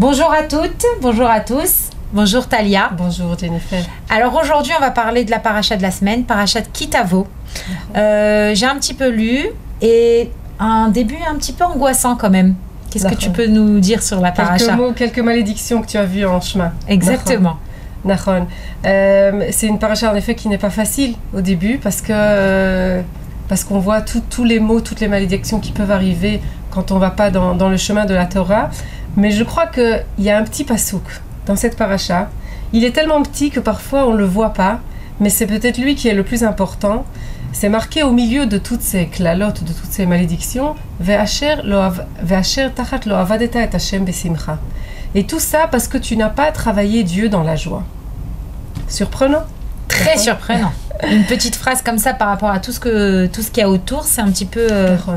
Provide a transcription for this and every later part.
Bonjour à toutes, bonjour à tous. Bonjour Talia. Bonjour Jennifer. Alors aujourd'hui, on va parler de la paracha de la semaine, paracha de Kitavo. J'ai un petit peu lu et un début un petit peu angoissant quand même. Qu'est-ce que tu peux nous dire sur la paracha? Quelques mots, quelques malédictions que tu as vues en chemin. Exactement. Nahon. C'est une paracha en effet qui n'est pas facile au début parce qu'on voit tous les mots, toutes les malédictions qui peuvent arriver quand on ne va pas dans le chemin de la Torah. Mais je crois qu'il y a un petit pasouk dans cette paracha. Il est tellement petit que parfois on ne le voit pas, mais c'est peut-être lui qui est le plus important. C'est marqué au milieu de toutes ces klalotes, de toutes ces malédictions, Ve'asher tachat lo avadeta et Hashem besimcha. Et tout ça parce que tu n'as pas travaillé Dieu dans la joie. Surprenant? Très surprenant. Une petite phrase comme ça par rapport à tout ce qu'il y a autour, c'est un petit peu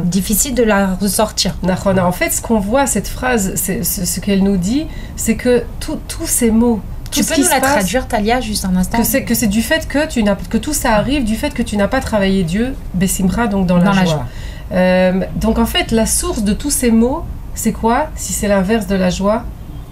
difficile de la ressortir. En fait, ce qu'on voit, cette phrase, ce qu'elle nous dit, c'est que tous ces mots, tu peux nous la traduire, Talia, juste un instant? Que c'est du fait que tout ça arrive, du fait que tu n'as pas travaillé Dieu, Bessimra, donc dans la joie. Donc en fait, la source de tous ces mots, c'est quoi? Si c'est l'inverse de la joie,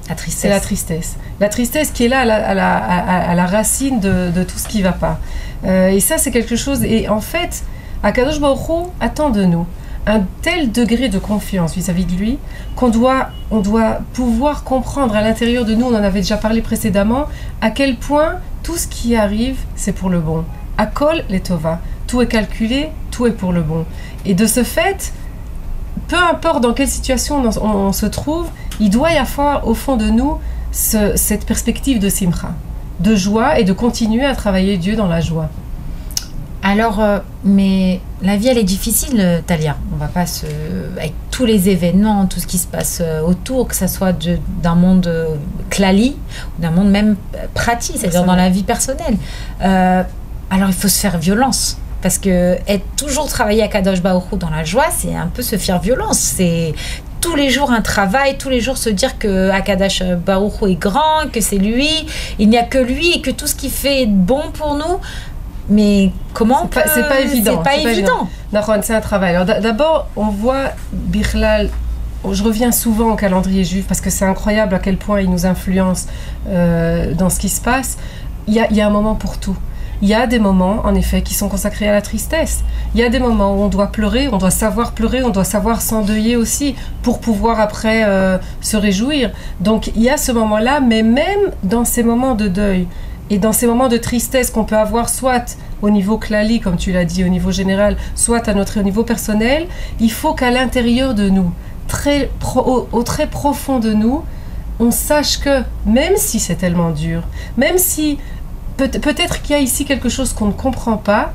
la tristesse. C'est la tristesse. La tristesse qui est là à la racine de tout ce qui ne va pas. Et ça, c'est quelque chose... Et en fait, Akadosh Baruch Hu attend de nous un tel degré de confiance vis-à-vis de lui on doit pouvoir comprendre à l'intérieur de nous, on en avait déjà parlé précédemment, à quel point tout ce qui arrive, c'est pour le bon. Akol letova. Tout est calculé, tout est pour le bon. Et de ce fait, peu importe dans quelle situation on se trouve, il doit y avoir au fond de nous cette perspective de simcha, de joie et de continuer à travailler Dieu dans la joie. Alors, mais la vie, elle est difficile, Talia. On va pas avec tous les événements, tout ce qui se passe autour, que ça soit d'un monde klali ou d'un monde même pratique, c'est-à-dire dans la vie personnelle. Alors, il faut se faire violence. Parce que être toujours travailler à Kadosh Baruch Hu dans la joie, c'est un peu se faire violence. C'est tous les jours un travail, tous les jours se dire que Akadosh Baruch Hu est grand, que c'est lui, il n'y a que lui et que tout ce qu'il fait est bon pour nous. Mais comment c'est pas évident. C'est pas évident. C'est un travail. Alors d'abord, on voit Bichlal. Je reviens souvent au calendrier juif parce que c'est incroyable à quel point il nous influence dans ce qui se passe. Il y a un moment pour tout. Il y a des moments, en effet, qui sont consacrés à la tristesse. Il y a des moments où on doit pleurer, on doit savoir pleurer, on doit savoir s'endeuiller aussi pour pouvoir après se réjouir. Donc il y a ce moment-là, mais même dans ces moments de deuil et dans ces moments de tristesse qu'on peut avoir soit au niveau klali, comme tu l'as dit, au niveau général, soit à notre niveau personnel, il faut qu'à l'intérieur de nous, au très profond de nous, on sache que même si c'est tellement dur, même si peut-être qu'il y a ici quelque chose qu'on ne comprend pas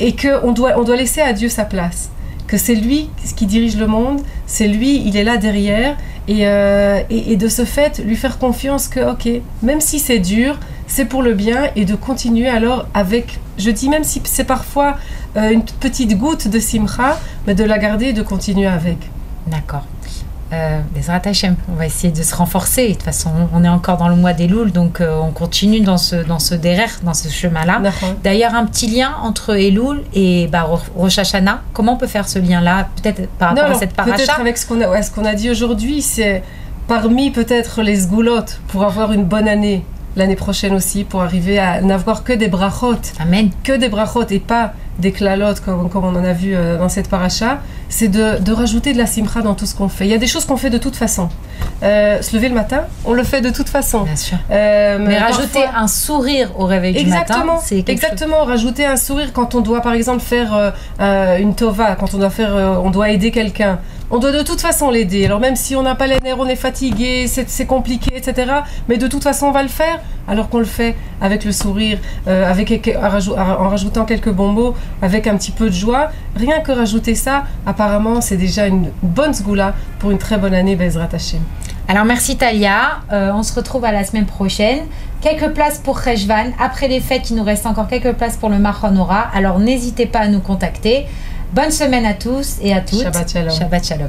et qu'on doit laisser à Dieu sa place. Que c'est lui qui dirige le monde, c'est lui, il est là derrière et de ce fait, lui faire confiance que, ok, même si c'est dur, c'est pour le bien et de continuer alors avec, je dis même si c'est parfois une petite goutte de simcha, mais de la garder et de continuer avec. D'accord. Bezrat Hashem, on va essayer de se renforcer. De toute façon, on est encore dans le mois d'Elul, donc on continue dans ce derer, dans ce chemin-là. D'ailleurs, un petit lien entre Elul et Rosh Hashanah. Comment on peut faire ce lien-là, peut-être par rapport à cette paracha? Peut-être avec ce qu'on a dit aujourd'hui, c'est parmi peut-être les sgoulottes pour avoir une bonne année l'année prochaine aussi, pour arriver à n'avoir que des brachot. Amen. Que des brachot et pas des klalotes comme on en a vu dans cette paracha, c'est de rajouter de la simcha dans tout ce qu'on fait. Il y a des choses qu'on fait de toute façon. Se lever le matin, on le fait de toute façon. Bien sûr. Mais rajouter un sourire au réveil du matin, c'est exactement. Rajouter un sourire quand on doit par exemple faire une tova, quand on doit aider quelqu'un. On doit de toute façon l'aider. Alors même si on n'a pas les nerfs, on est fatigué, c'est compliqué, etc. Mais de toute façon, on va le faire. Alors qu'on le fait avec le sourire, en rajoutant quelques bons mots, avec un petit peu de joie. Rien que rajouter ça, apparemment, c'est déjà une bonne sgoula pour une très bonne année, Bezrat Hashem. Alors merci Talia. On se retrouve à la semaine prochaine. Quelques places pour Cheshvan. Après les fêtes, il nous reste encore quelques places pour le Machon Ora. Alors n'hésitez pas à nous contacter. Bonne semaine à tous et à toutes. Shabbat Shalom. Shabbat Shalom.